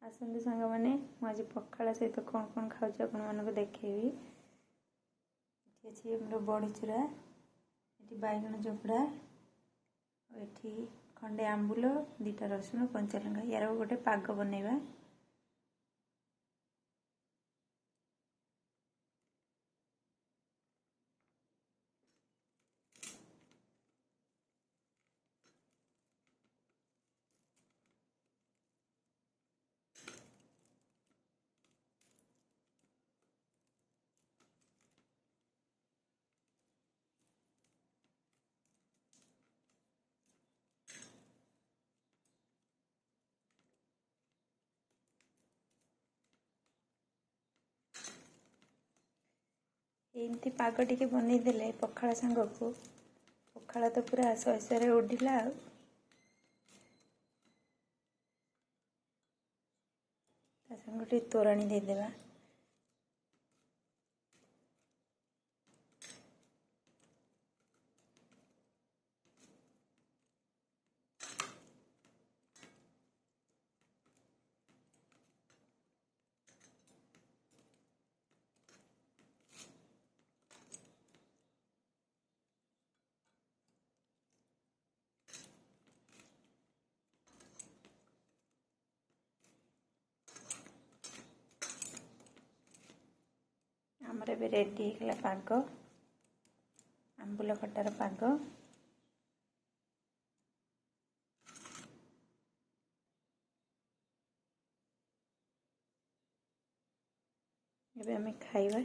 आसतु सांग मैंने आज पखाड़ सहित कौन कौन खाऊँ आपण मानक देखी अच्छी बड़ी चूरा ये बैगन चोपड़ा ये खंडे आंबुल 2टा रसुण कंचा लंका यार गोटे पाग बनैबा। एमती पाग टिके बनईदे पखाड़ सांग को पखाड़ तो पूरा शशे उड़िला सांग तोराणी देदेबा। आमर भी रेडी है पाग आंबुल खटार पाग। एबे हमें खाइबा।